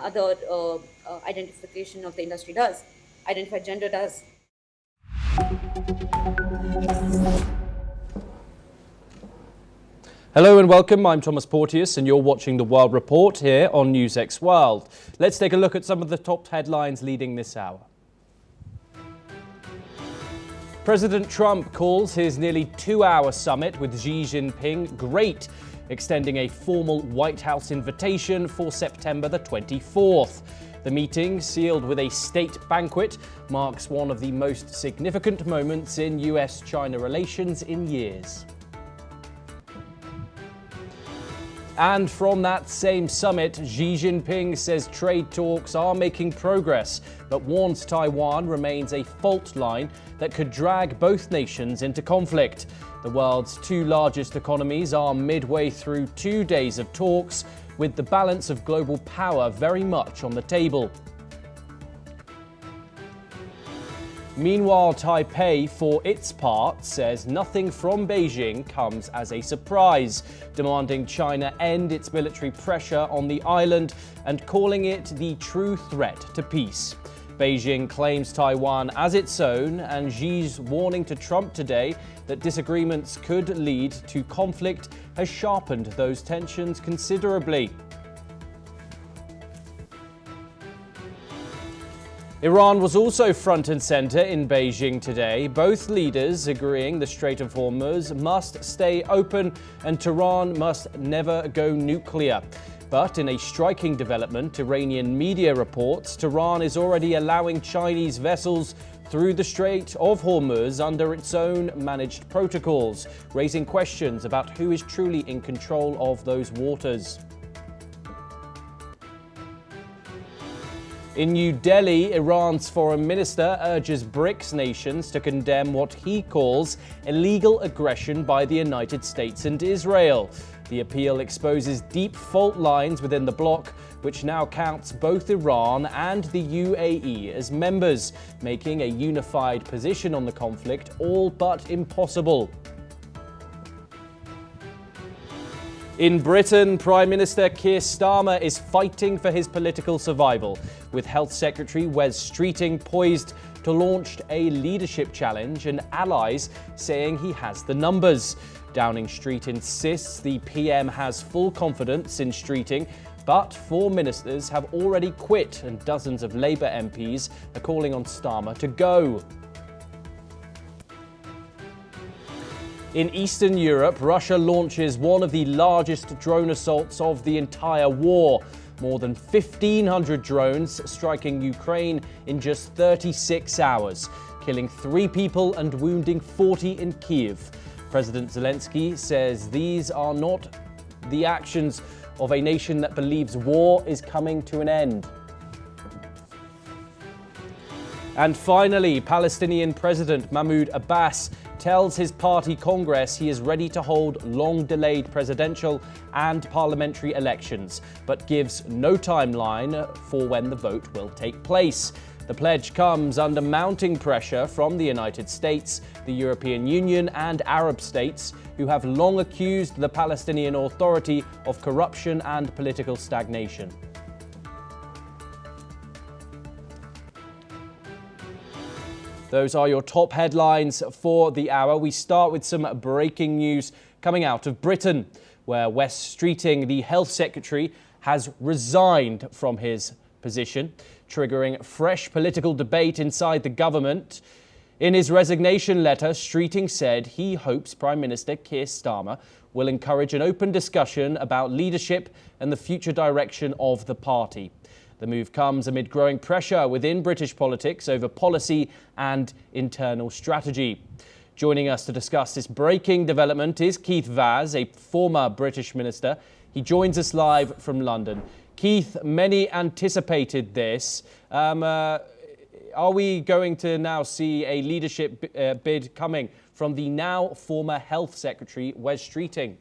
other identification of the industry does, identified gender does. Hello and welcome, I'm Thomas Porteous and you're watching The World Report here on NewsX World. Let's take a look at some of the top headlines leading this hour. President Trump calls his nearly 2-hour summit with Xi Jinping great, extending a formal White House invitation for September the 24th. The meeting, sealed with a state banquet, marks one of the most significant moments in US-China relations in years. And from that same summit, Xi Jinping says trade talks are making progress, but warns Taiwan remains a fault line that could drag both nations into conflict. The world's two largest economies are midway through 2 days of talks, with the balance of global power very much on the table. Meanwhile, Taipei, for its part, says nothing from Beijing comes as a surprise, demanding China end its military pressure on the island and calling it the true threat to peace. Beijing claims Taiwan as its own, and Xi's warning to Trump today that disagreements could lead to conflict has sharpened those tensions considerably. Iran was also front and center in Beijing today, both leaders agreeing the Strait of Hormuz must stay open and Tehran must never go nuclear. But in a striking development, Iranian media reports Tehran is already allowing Chinese vessels through the Strait of Hormuz under its own managed protocols, raising questions about who is truly in control of those waters. In New Delhi, Iran's foreign minister urges BRICS nations to condemn what he calls illegal aggression by the United States and Israel. The appeal exposes deep fault lines within the bloc, which now counts both Iran and the UAE as members, making a unified position on the conflict all but impossible. In Britain, Prime Minister Keir Starmer is fighting for his political survival, with Health Secretary Wes Streeting poised to launch a leadership challenge and allies saying he has the numbers. Downing Street insists the PM has full confidence in Streeting, but 4 ministers have already quit and dozens of Labour MPs are calling on Starmer to go. In Eastern Europe, Russia launches one of the largest drone assaults of the entire war. More than 1,500 drones striking Ukraine in just 36 hours, killing 3 people and wounding 40 in Kyiv. President Zelensky says these are not the actions of a nation that believes war is coming to an end. And finally, Palestinian President Mahmoud Abbas tells his party Congress he is ready to hold long-delayed presidential and parliamentary elections, but gives no timeline for when the vote will take place. The pledge comes under mounting pressure from the United States, the European Union and Arab states, who have long accused the Palestinian Authority of corruption and political stagnation. Those are your top headlines for the hour. We start with some breaking news coming out of Britain, where Wes Streeting, the Health Secretary, has resigned from his position, triggering fresh political debate inside the government. In his resignation letter, Streeting said he hopes Prime Minister Keir Starmer will encourage an open discussion about leadership and the future direction of the party. The move comes amid growing pressure within British politics over policy and internal strategy. Joining us to discuss this breaking development is Keith Vaz, a former British minister. He joins us live from London. Keith, many anticipated this. Are we going to now see a leadership bid coming from the now former Health Secretary, Wes Streeting?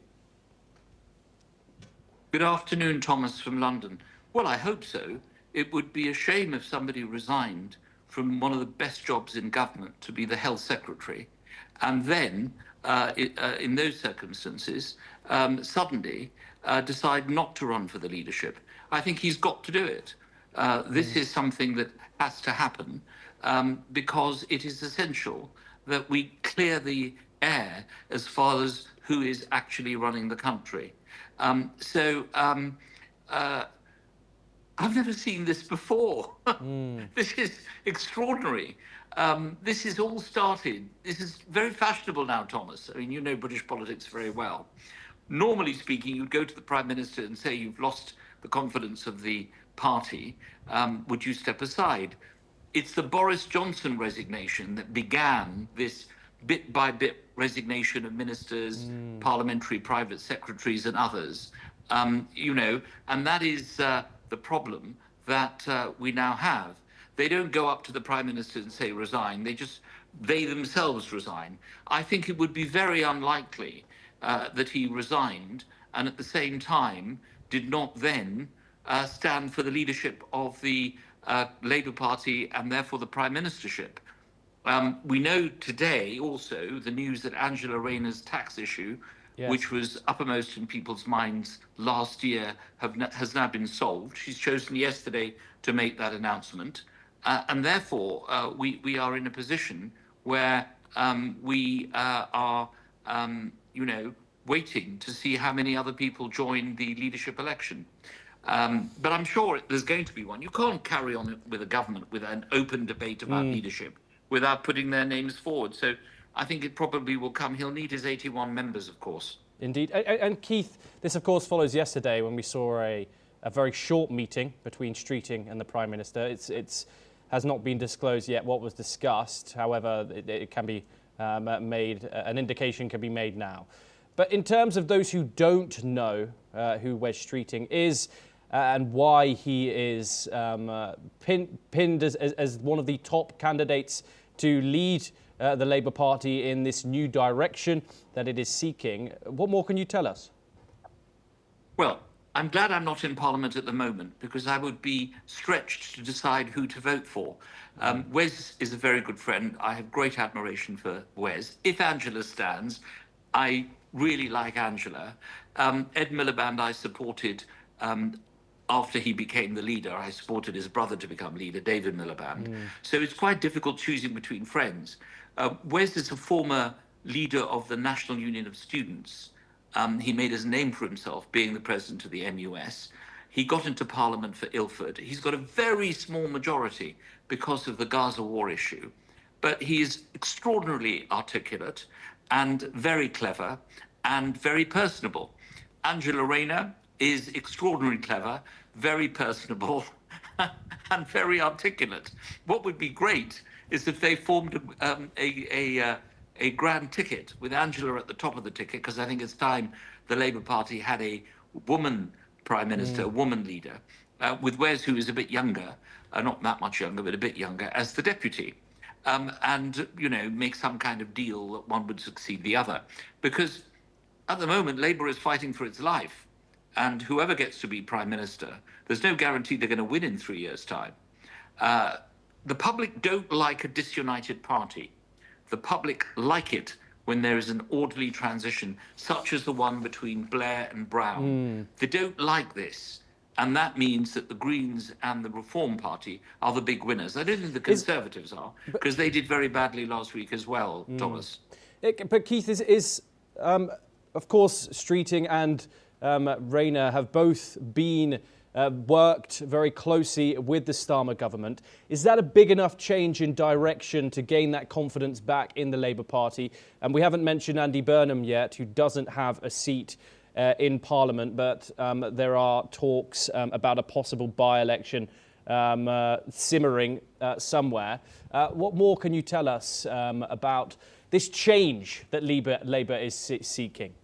Good afternoon, Thomas from London. Well, I hope so. It would be a shame if somebody resigned from one of the best jobs in government to be the Health Secretary, and then, in those circumstances, suddenly decide not to run for the leadership. I think he's got to do it. This is something that has to happen because it is essential that we clear the air as far as who is actually running the country. I've never seen this before. This is extraordinary. This is all started. This is very fashionable now, Thomas. I mean, you know British politics very well. Normally speaking, you'd go to the Prime Minister and say, you've lost the confidence of the party. Would you step aside? It's the Boris Johnson resignation that began this bit by bit resignation of ministers, parliamentary private secretaries, and others. And that is the problem that we now have. They don't go up to the Prime Minister and say resign. They themselves resign. I think it would be very unlikely that he resigned and at the same time did not then stand for the leadership of the Labour Party and therefore the Prime Ministership. We know today also the news that Angela Rayner's tax issue, which was uppermost in people's minds last year, has now been solved. She's chosen yesterday to make that announcement. And therefore, we are in a position where we are, waiting to see how many other people join the leadership election. But I'm sure there's going to be one. You can't carry on with a government with an open debate about leadership without putting their names forward. So I think it probably will come. He'll need his 81 members, of course. Indeed. And Keith, this of course follows yesterday when we saw a very short meeting between Streeting and the Prime Minister. It's has not been disclosed yet what was discussed. However, it can be made, an indication can be made now. But in terms of those who don't know who Wes Streeting is and why he is pinned as one of the top candidates to lead the Labour Party in this new direction that it is seeking, what more can you tell us? Well, I'm glad I'm not in Parliament at the moment because I would be stretched to decide who to vote for. Wes is a very good friend. I have great admiration for Wes. If Angela stands, I really like Angela. Ed Miliband I supported after he became the leader. I supported his brother to become leader, David Miliband. So it's quite difficult choosing between friends. Wes is a former leader of the National Union of Students. He made his name for himself being the president of the NUS. He got into Parliament for Ilford. He's got a very small majority because of the Gaza war issue, but he is extraordinarily articulate and very clever and very personable. Angela Rayner is extraordinarily clever, very personable, and very articulate. What would be great is if they formed a grand ticket with Angela at the top of the ticket, because I think it's time the Labour Party had a woman Prime Minister, a woman leader, with Wes, who is a bit younger, not that much younger, but a bit younger, as the deputy. And, make some kind of deal that one would succeed the other. Because at the moment, Labour is fighting for its life. And whoever gets to be Prime Minister, there's no guarantee they're going to win in 3 years' time. The public don't like a disunited party. The public like it when there is an orderly transition, such as the one between Blair and Brown. They don't like this. And that means that the Greens and the Reform Party are the big winners. I don't think the Conservatives are, because they did very badly last week as well, Thomas. But Keith, of course, Streeting and Rayner have both been worked very closely with the Starmer government. Is that a big enough change in direction to gain that confidence back in the Labour Party? And we haven't mentioned Andy Burnham yet, who doesn't have a seat in Parliament, but there are talks about a possible by-election simmering somewhere. What more can you tell us about this change that Labour is seeking?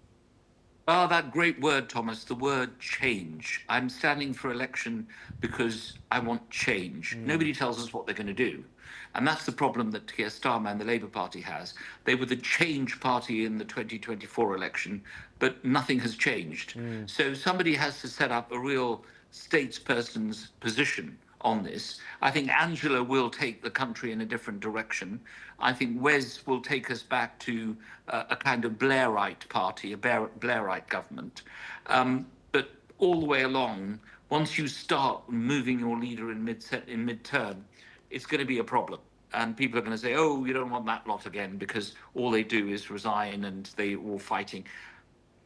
Oh, that great word, Thomas, the word change. I'm standing for election because I want change. Nobody tells us what they're going to do. And that's the problem that Keir Starmer and the Labour Party has. They were the change party in the 2024 election, but nothing has changed. So somebody has to set up a real statesperson's position on this. I think Angela will take the country in a different direction. I think Wes will take us back to a kind of Blairite party, a Blairite government. But all the way along, Once you start moving your leader in mid-term, it's going to be a problem. And people are going to say, oh, you don't want that lot again, because all they do is resign and they're all fighting.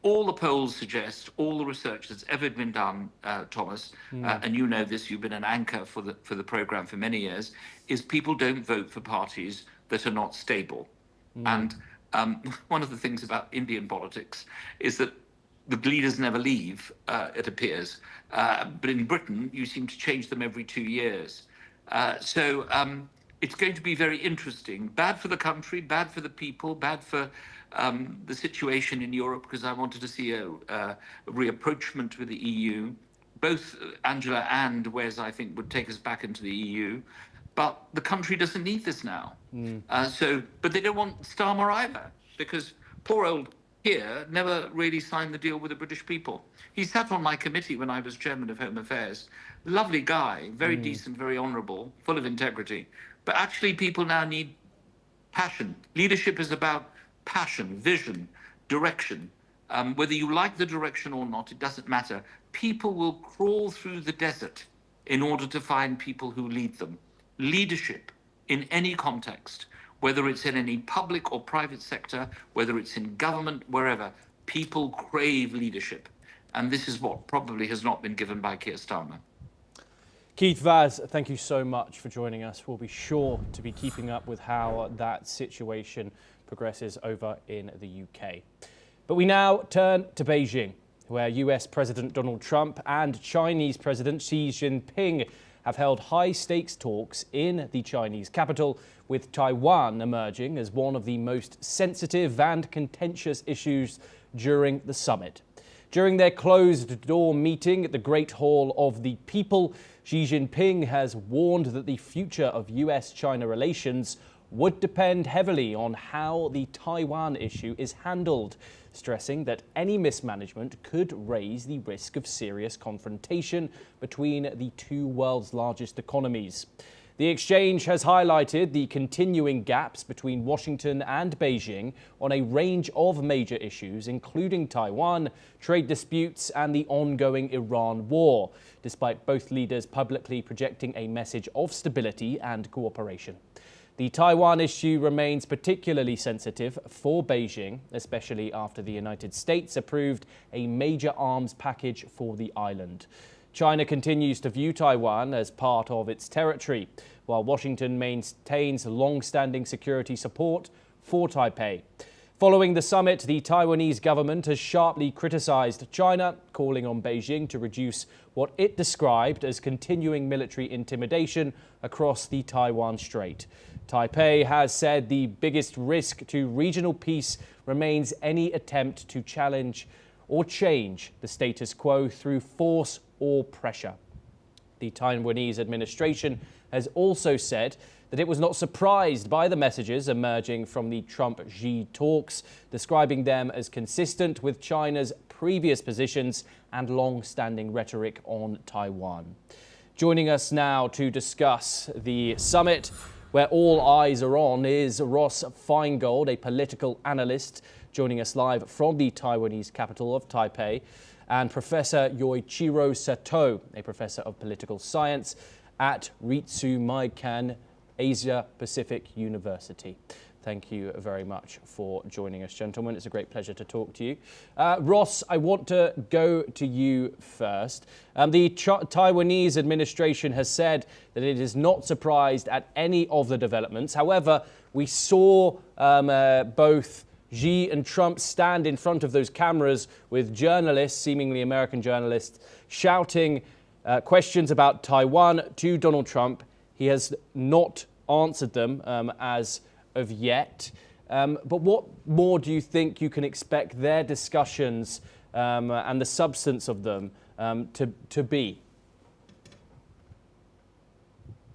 All the polls suggest, all the research that's ever been done, Thomas, and you know this, you've been an anchor for the program for many years, is people don't vote for parties that are not stable. And one of the things about Indian politics is that the leaders never leave, it appears. But in Britain, you seem to change them every 2 years. So it's going to be very interesting. Bad for the country, bad for the people, bad for the situation in Europe, because I wanted to see a reapproachment with the EU. Both Angela and Wes, I think, would take us back into the EU. But the country doesn't need this now. But they don't want Starmer either, because poor old Keir never really signed the deal with the British people. He sat on my committee when I was chairman of Home Affairs. Lovely guy, very decent, very honourable, full of integrity. But actually, people now need passion. Leadership is about passion, vision, direction. Whether you like the direction or not, it doesn't matter. People will crawl through the desert in order to find people who lead them. Leadership in any context, whether it's in any public or private sector, whether it's in government, wherever, people crave leadership. And this is what probably has not been given by Keir Starmer. Keith Vaz, thank you so much for joining us. We'll be sure to be keeping up with how that situation progresses over in the UK. But we now turn to Beijing, where US President Donald Trump and Chinese President Xi Jinping have held high-stakes talks in the Chinese capital, with Taiwan emerging as one of the most sensitive and contentious issues during the summit. During their closed-door meeting at the Great Hall of the People, Xi Jinping has warned that the future of US-China relations would depend heavily on how the Taiwan issue is handled, stressing that any mismanagement could raise the risk of serious confrontation between the two world's largest economies. The exchange has highlighted the continuing gaps between Washington and Beijing on a range of major issues, including Taiwan, trade disputes, and the ongoing Iran war, despite both leaders publicly projecting a message of stability and cooperation. The Taiwan issue remains particularly sensitive for Beijing, especially after the United States approved a major arms package for the island. China continues to view Taiwan as part of its territory, while Washington maintains long-standing security support for Taipei. Following the summit, the Taiwanese government has sharply criticized China, calling on Beijing to reduce what it described as continuing military intimidation across the Taiwan Strait. Taipei has said the biggest risk to regional peace remains any attempt to challenge or change the status quo through force or pressure. The Taiwanese administration has also said that it was not surprised by the messages emerging from the Trump-Xi talks, describing them as consistent with China's previous positions and long-standing rhetoric on Taiwan. Joining us now to discuss the summit, where all eyes are on, is Ross Feingold, a political analyst, joining us live from the Taiwanese capital of Taipei, and Professor Yoichiro Sato, a professor of political science at Ritsumeikan Asia Pacific University. Thank you very much for joining us, gentlemen. It's a great pleasure to talk to you. Ross, I want to go to you first. The Taiwanese administration has said that it is not surprised at any of the developments. However, we saw both Xi and Trump stand in front of those cameras with journalists, seemingly American journalists, shouting questions about Taiwan to Donald Trump. He has not answered them as of yet. But what more do you think you can expect their discussions and the substance of them to be?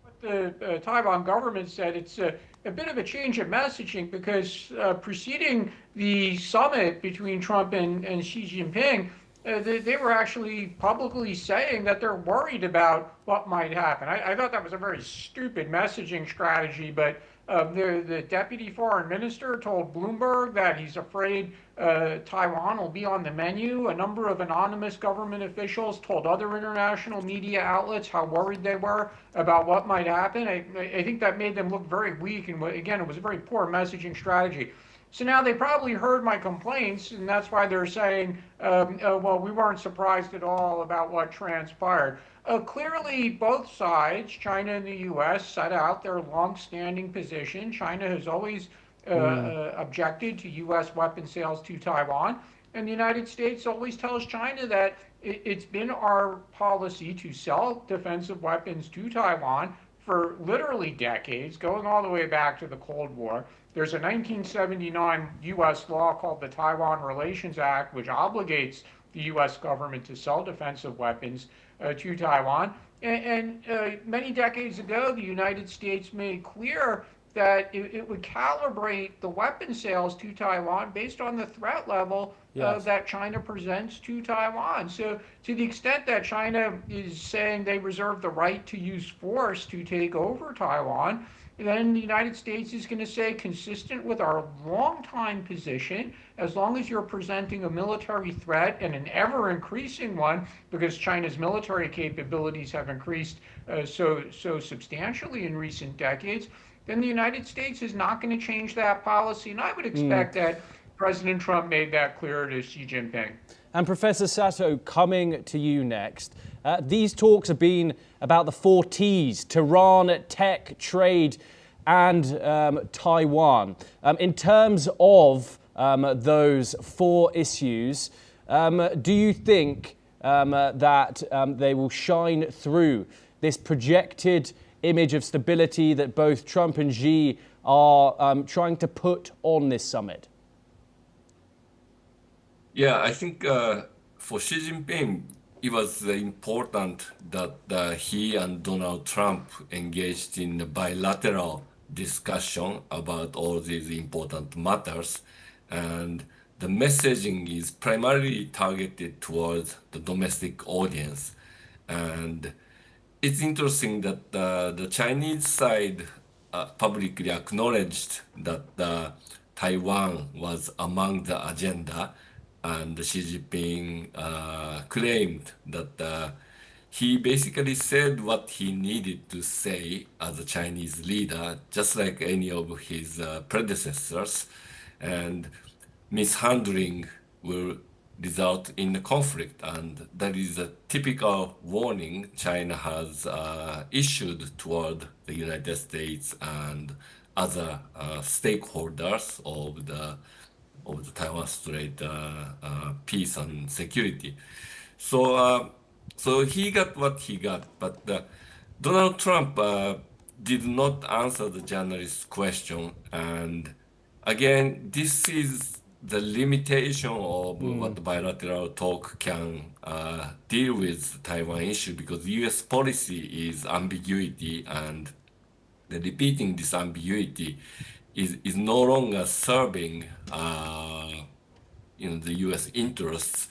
What the Taiwan government said, it's a bit of a change of messaging, because preceding the summit between Trump and Xi Jinping, they were actually publicly saying that they're worried about what might happen. I thought that was a very stupid messaging strategy, but the deputy foreign minister told Bloomberg that he's afraid Taiwan will be on the menu. A number of anonymous government officials told other international media outlets how worried they were about what might happen. I think that made them look very weak, and again, it was a very poor messaging strategy. So now they probably heard my complaints, and that's why they're saying, well, we weren't surprised at all about what transpired. Clearly, both sides, China and the U.S., set out their long-standing position. China has always objected to U.S. weapon sales to Taiwan, and the United States always tells China that it's been our policy to sell defensive weapons to Taiwan for literally decades, going all the way back to the Cold War. There's a 1979 U.S. law called the Taiwan Relations Act, which obligates the U.S. government to sell defensive weapons to Taiwan. And many decades ago, the United States made clear that it would calibrate the weapon sales to Taiwan based on the threat level that China presents to Taiwan. So to the extent that China is saying they reserve the right to use force to take over Taiwan, then the United States is going to say, consistent with our long-time position, as long as you're presenting a military threat and an ever-increasing one, because China's military capabilities have increased so substantially in recent decades, then the United States is not going to change that policy. And I would expect that President Trump made that clear to Xi Jinping. And Professor Sato, coming to you next. These talks have been about the 4 Ts: Tehran, tech, trade, and Taiwan. In terms of those 4 issues, do you think that they will shine through this projected image of stability that both Trump and Xi are trying to put on this summit? Yeah, I think for Xi Jinping, it was important that he and Donald Trump engaged in a bilateral discussion about all these important matters. And the messaging is primarily targeted towards the domestic audience. And it's interesting that the Chinese side publicly acknowledged that Taiwan was among the agenda, and Xi Jinping claimed that he basically said what he needed to say as a Chinese leader, just like any of his predecessors, and mishandling will result in a conflict, and that is a typical warning China has issued toward the United States and other stakeholders of the Taiwan Strait peace and security. So he got what he got, but Donald Trump did not answer the journalist's question, and again, this is the limitation of what the bilateral talk can deal with the Taiwan issue, because U.S. policy is ambiguity, and the repeating this ambiguity is no longer serving the U.S. interests,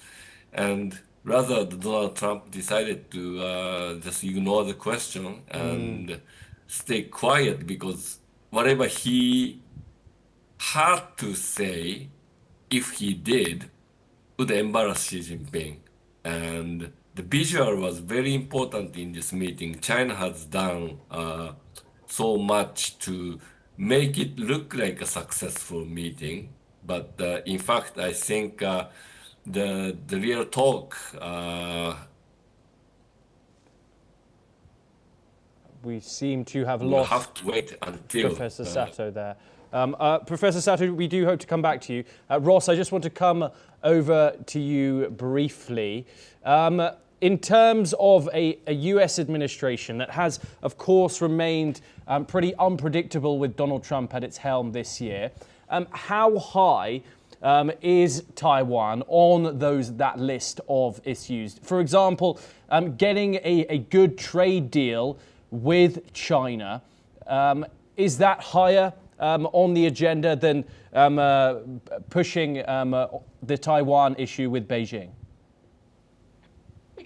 and rather Donald Trump decided to just ignore the question and stay quiet, because whatever he had to say, if he did, would embarrass Xi Jinping. And the visual was very important in this meeting. China has done so much to make it look like a successful meeting. But in fact, I think the real talk... we seem to have we'll lost have to wait until Professor Sato there. Professor Sato, we do hope to come back to you. Ross, I just want to come over to you briefly. In terms of a US administration that has, of course, remained pretty unpredictable with Donald Trump at its helm this year, how high is Taiwan on that list of issues? For example, getting a good trade deal with China, is that higher on the agenda than pushing the Taiwan issue with Beijing?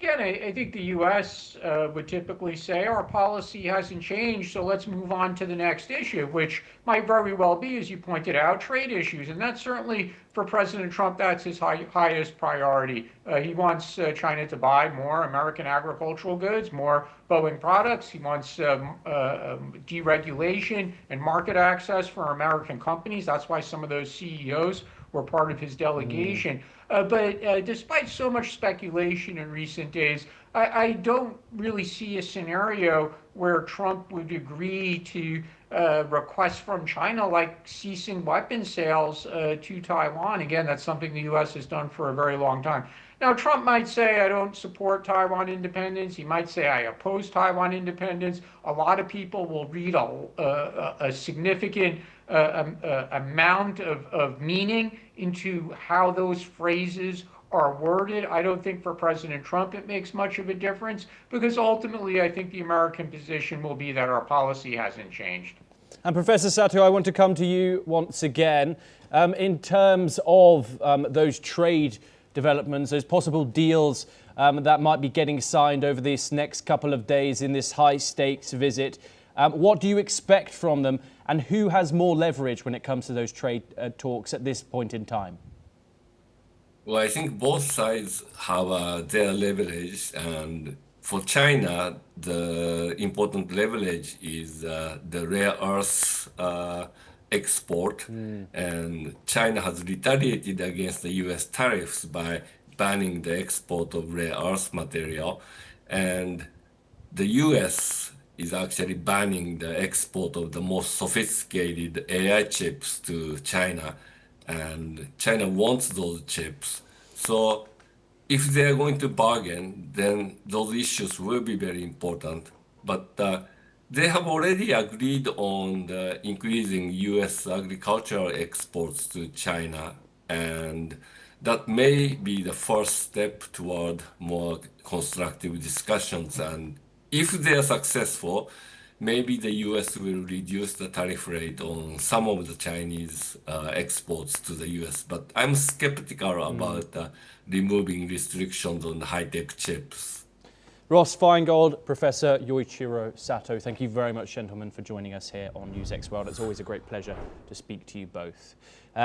Again, I think the U.S. Would typically say our policy hasn't changed, so let's move on to the next issue, which might very well be, as you pointed out, trade issues. And that's certainly, for President Trump, that's his highest priority. He wants China to buy more American agricultural goods, more Boeing products. He wants deregulation and market access for American companies. That's why some of those CEOs were part of his delegation. But despite so much speculation in recent days, I don't really see a scenario where Trump would agree to requests from China like ceasing weapons sales to Taiwan. Again, that's something the U.S. has done for a very long time. Now, Trump might say, I don't support Taiwan independence. He might say, I oppose Taiwan independence. A lot of people will read a significant amount of meaning into how those phrases are worded. I don't think for President Trump it makes much of a difference, because ultimately I think the American position will be that our policy hasn't changed. And Professor Sato, I want to come to you once again. In terms of those trade developments, those possible deals that might be getting signed over this next couple of days in this high-stakes visit, what do you expect from them, and who has more leverage when it comes to those trade talks at this point in time? Well, I think both sides have their leverage, and for China, the important leverage is the rare earth export, and China has retaliated against the U.S. tariffs by banning the export of rare earth material, and the U.S. is actually banning the export of the most sophisticated AI chips to China, and China wants those chips. So if they're going to bargain, then those issues will be very important. But they have already agreed on the increasing U.S. agricultural exports to China, and that may be the first step toward more constructive discussions. And if they're successful, maybe the U.S. will reduce the tariff rate on some of the Chinese exports to the U.S. But I'm skeptical about removing restrictions on high-tech chips. Ross Feingold, Professor Yoichiro Sato, thank you very much, gentlemen, for joining us here on NewsX World. It's always a great pleasure to speak to you both.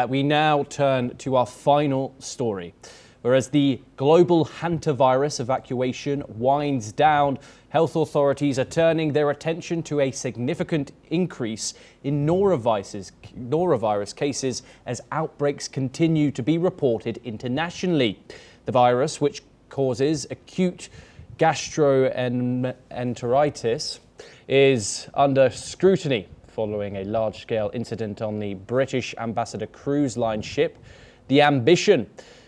We now turn to our final story. Whereas the global hantavirus evacuation winds down, health authorities are turning their attention to a significant increase in norovirus cases as outbreaks continue to be reported internationally. The virus, which causes acute gastroenteritis, is under scrutiny following a large-scale incident on the British Ambassador Cruise Line ship, the Ambition.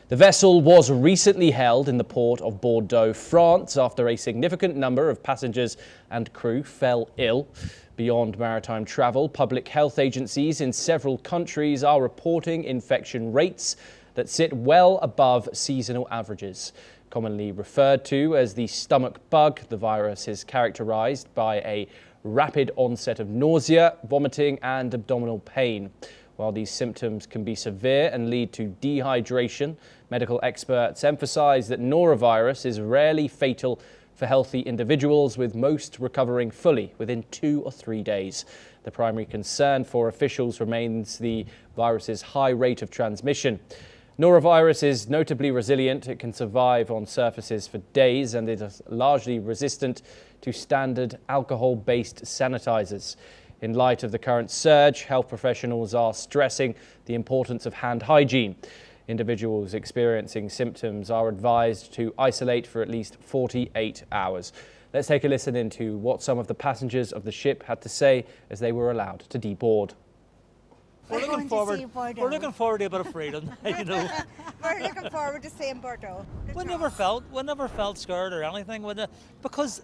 The vessel was recently held in the port of Bordeaux, France, after a significant number of passengers and crew fell ill. Beyond maritime travel, public health agencies in several countries are reporting infection rates that sit well above seasonal averages. Commonly referred to as the stomach bug, the virus is characterized by a rapid onset of nausea, vomiting, and abdominal pain. While these symptoms can be severe and lead to dehydration, medical experts emphasize that norovirus is rarely fatal for healthy individuals, with most recovering fully within 2 or 3 days. The primary concern for officials remains the virus's high rate of transmission. Norovirus is notably resilient. It can survive on surfaces for days, and it is largely resistant to standard alcohol-based sanitizers. In light of the current surge, health professionals are stressing the importance of hand hygiene. Individuals experiencing symptoms are advised to isolate for at least 48 hours. Let's take a listen into what some of the passengers of the ship had to say as they were allowed to deboard. We're looking forward to a bit of freedom, you know. We're looking forward to seeing Bordeaux. We never felt scared or anything, because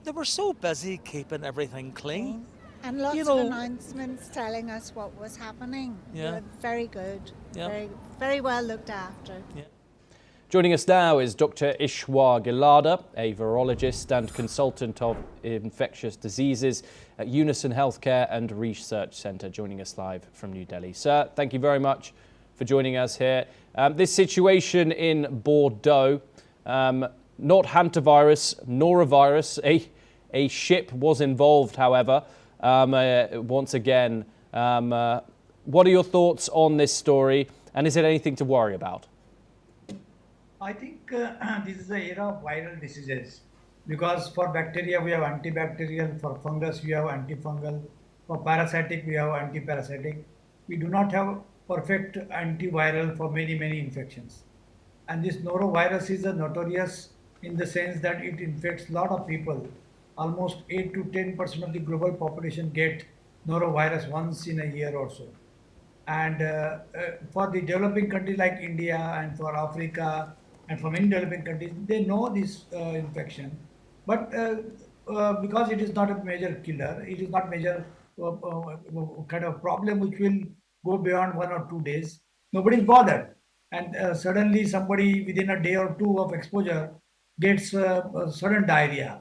they were so busy keeping everything clean. And lots of announcements telling us what was happening. Yeah. Very good. Yeah. Very well looked after. Yeah. Joining us now is Dr. Ishwar Gilada, a virologist and consultant of infectious diseases at Unison Healthcare and Research Centre, joining us live from New Delhi. Sir, thank you very much for joining us here. This situation in Bordeaux, not hantavirus, norovirus. A ship was involved, however, once again. What are your thoughts on this story, and is it anything to worry about? I think this is the era of viral diseases, because for bacteria we have antibacterial, for fungus we have antifungal, for parasitic we have antiparasitic. We do not have perfect antiviral for many infections. And this norovirus is a notorious in the sense that it infects a lot of people. Almost 8 to 10% of the global population get norovirus once in a year or so. And for the developing countries like India and for Africa and for many developing countries, they know this infection. But because it is not a major killer, it is not major kind of problem which will go beyond 1 or 2 days, nobody is bothered. And suddenly somebody within a day or two of exposure gets sudden diarrhea,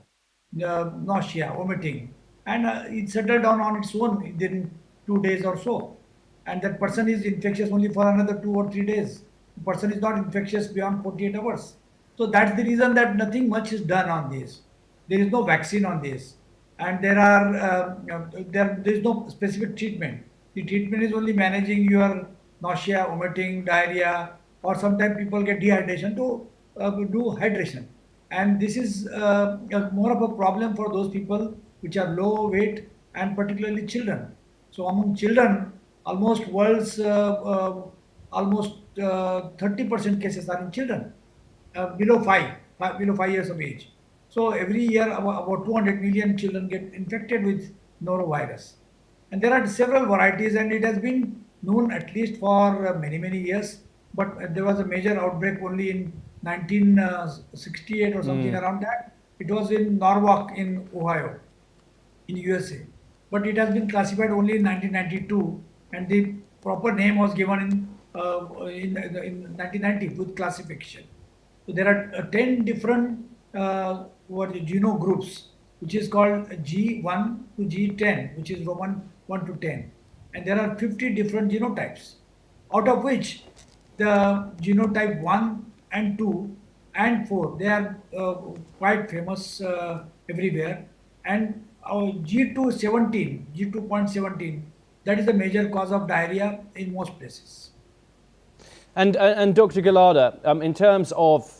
nausea, vomiting, and it settled down on its own within 2 days or so. And that person is infectious only for another 2 or 3 days. The person is not infectious beyond 48 hours. So that's the reason that nothing much is done on this. There is no vaccine on this, and there is no specific treatment. The treatment is only managing your nausea, vomiting, diarrhea, or sometimes people get dehydration to do hydration. And this is more of a problem for those people which are low weight and particularly children. So among children, almost world's almost 30% cases are in children below 5 years of age. So every year about 200 million children get infected with norovirus. And there are several varieties, and it has been known at least for many years. But there was a major outbreak only in 1968 or something around that. It was in Norwalk in Ohio, in USA. But it has been classified only in 1992, and the proper name was given in 1990 with classification. So there are 10 different genome groups, which is called G1 to G10, which is Roman 1 to 10. And there are 50 different genotypes, out of which the genotype 1 and 2 and 4, they are quite famous everywhere. And G2.17, that is the major cause of diarrhea in most places. And Dr. Gulada, in terms of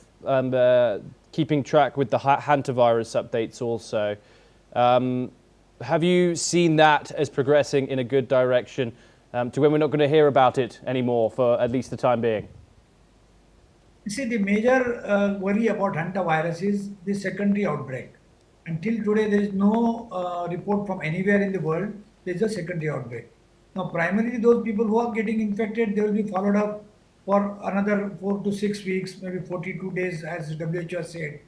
keeping track with the hantavirus updates also, have you seen that as progressing in a good direction to when we're not going to hear about it anymore for at least the time being? You see, the major worry about hantavirus is the secondary outbreak. Until today, there is no report from anywhere in the world. There is a secondary outbreak. Now, primarily those people who are getting infected, they will be followed up for another 4 to 6 weeks, maybe 42 days, as WHO has said.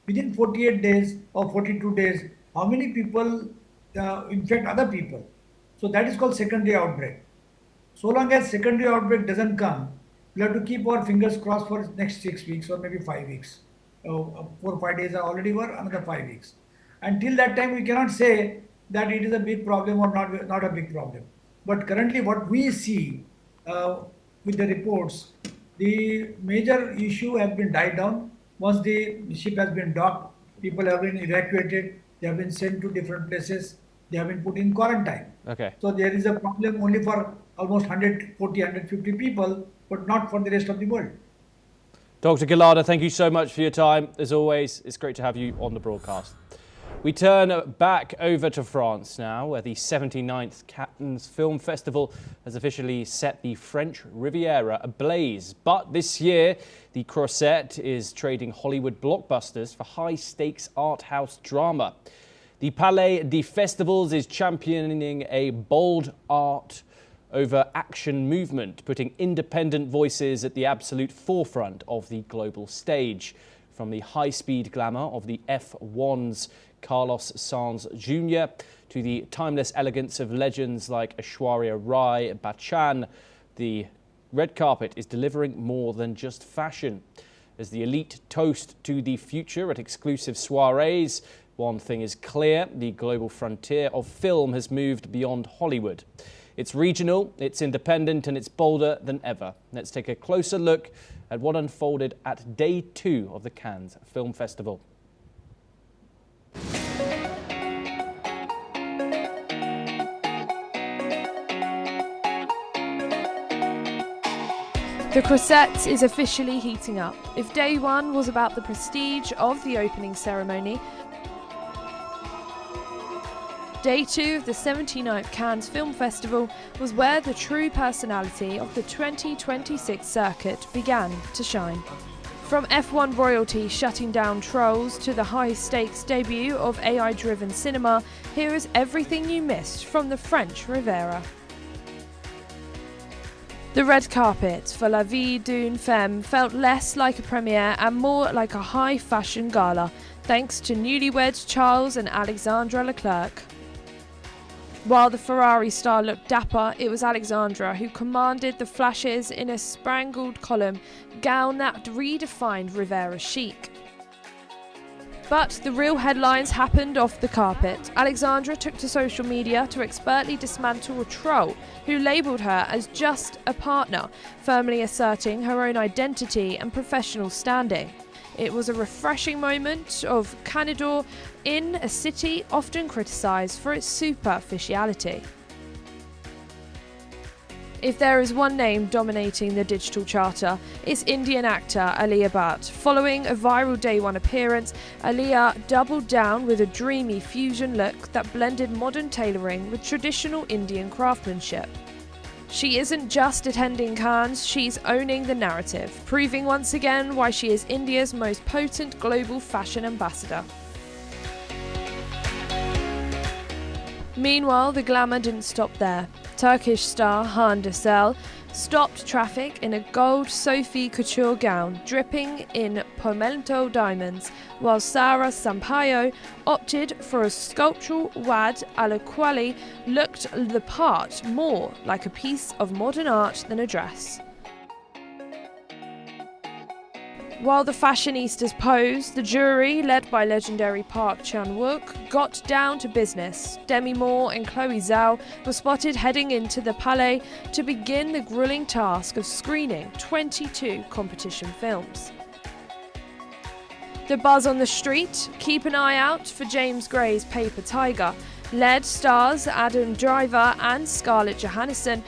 Within 48 days or 42 days, how many people infect other people? So that is called secondary outbreak. So long as secondary outbreak doesn't come, we have to keep our fingers crossed for next 6 weeks or maybe 5 weeks. 4 or 5 days are already over, another 5 weeks. Until that time, we cannot say that it is a big problem or not a big problem. But currently, what we see with the reports, the major issue has been died down. Once the ship has been docked, people have been evacuated, they have been sent to different places, they have been put in quarantine. Okay. So there is a problem only for almost 140, 150 people, but not for the rest of the world. Dr. Gulada, thank you so much for your time. As always, it's great to have you on the broadcast. We turn back over to France now, where the 79th Cannes Film Festival has officially set the French Riviera ablaze. But this year, the Croisette is trading Hollywood blockbusters for high-stakes art house drama. The Palais des Festivals is championing a bold art over action movement, putting independent voices at the absolute forefront of the global stage. From the high-speed glamour of the F1's Carlos Sainz Jr. to the timeless elegance of legends like Aishwarya Rai Bachchan, the red carpet is delivering more than just fashion. As the elite toast to the future at exclusive soirees, one thing is clear: the global frontier of film has moved beyond Hollywood. It's regional, it's independent, and it's bolder than ever. Let's take a closer look at what unfolded at day 2 of the Cannes Film Festival. The Croisette is officially heating up. If day 1 was about the prestige of the opening ceremony, day 2 of the 79th Cannes Film Festival was where the true personality of the 2026 circuit began to shine. From F1 royalty shutting down trolls to the high-stakes debut of AI-driven cinema, here is everything you missed from the French Riviera. The red carpet for La Vie d'une Femme felt less like a premiere and more like a high-fashion gala, thanks to newlyweds Charles and Alexandra Leclerc. While the Ferrari star looked dapper, it was Alexandra who commanded the flashes in a spangled column gown that redefined Riviera chic. But the real headlines happened off the carpet. Alexandra took to social media to expertly dismantle a troll who labelled her as just a partner, firmly asserting her own identity and professional standing. It was a refreshing moment of candor in a city often criticised for its superficiality. If there is one name dominating the digital charter, it's Indian actor Alia Bhatt. Following a viral day 1 appearance, Alia doubled down with a dreamy fusion look that blended modern tailoring with traditional Indian craftsmanship. She isn't just attending Cannes, she's owning the narrative, proving once again why she is India's most potent global fashion ambassador. Meanwhile, the glamour didn't stop there. Turkish star Hande Erçel stopped traffic in a gold Sophie Couture gown dripping in pomelo diamonds, while Sara Sampaio opted for a sculptural wad alla quale looked the part more like a piece of modern art than a dress. While the fashionistas posed, the jury, led by legendary Park Chan-wook, got down to business. Demi Moore and Chloe Zhao were spotted heading into the Palais to begin the grueling task of screening 22 competition films. The buzz on the street, keep an eye out for James Gray's Paper Tiger, led stars Adam Driver and Scarlett Johansson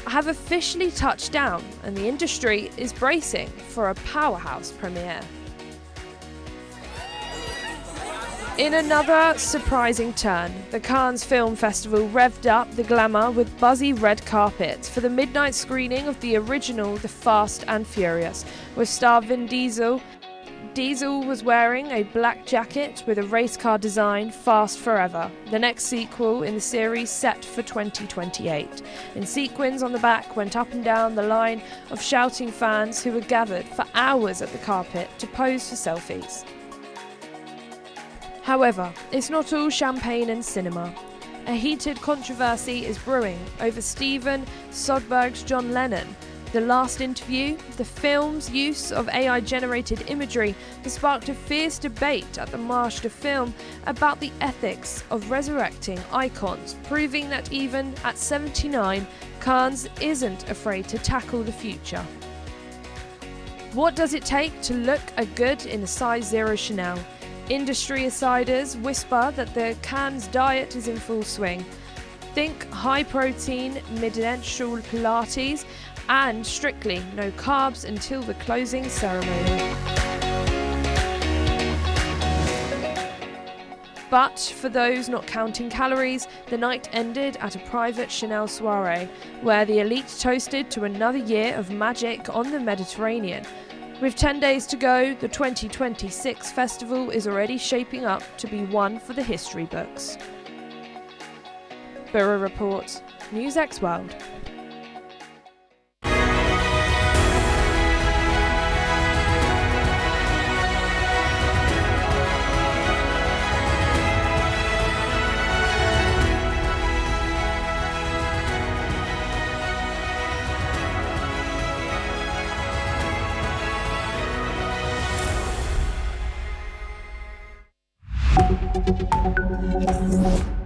have officially touched down, and the industry is bracing for a powerhouse premiere. In another surprising turn, the Cannes Film Festival revved up the glamour with buzzy red carpets for the midnight screening of the original The Fast and Furious, with star Vin Diesel. Diesel was wearing a black jacket with a race car design, Fast Forever, the next sequel in the series set for 2028. And sequins on the back went up and down the line of shouting fans who were gathered for hours at the carpet to pose for selfies. However, it's not all champagne and cinema. A heated controversy is brewing over Steven Soderbergh's John Lennon. The Last Interview, the film's use of AI-generated imagery, has sparked a fierce debate at the Marche de Film about the ethics of resurrecting icons, proving that even at 79, Cannes isn't afraid to tackle the future. What does it take to look a good in a size 0 Chanel? Industry insiders whisper that the Cannes diet is in full swing. Think high-protein, mid-menstrual Pilates, and strictly no carbs until the closing ceremony. But for those not counting calories, the night ended at a private Chanel soiree, where the elite toasted to another year of magic on the Mediterranean. With 10 days to go, the 2026 festival is already shaping up to be one for the history books. Bureau Report, NewsX World. Thank you.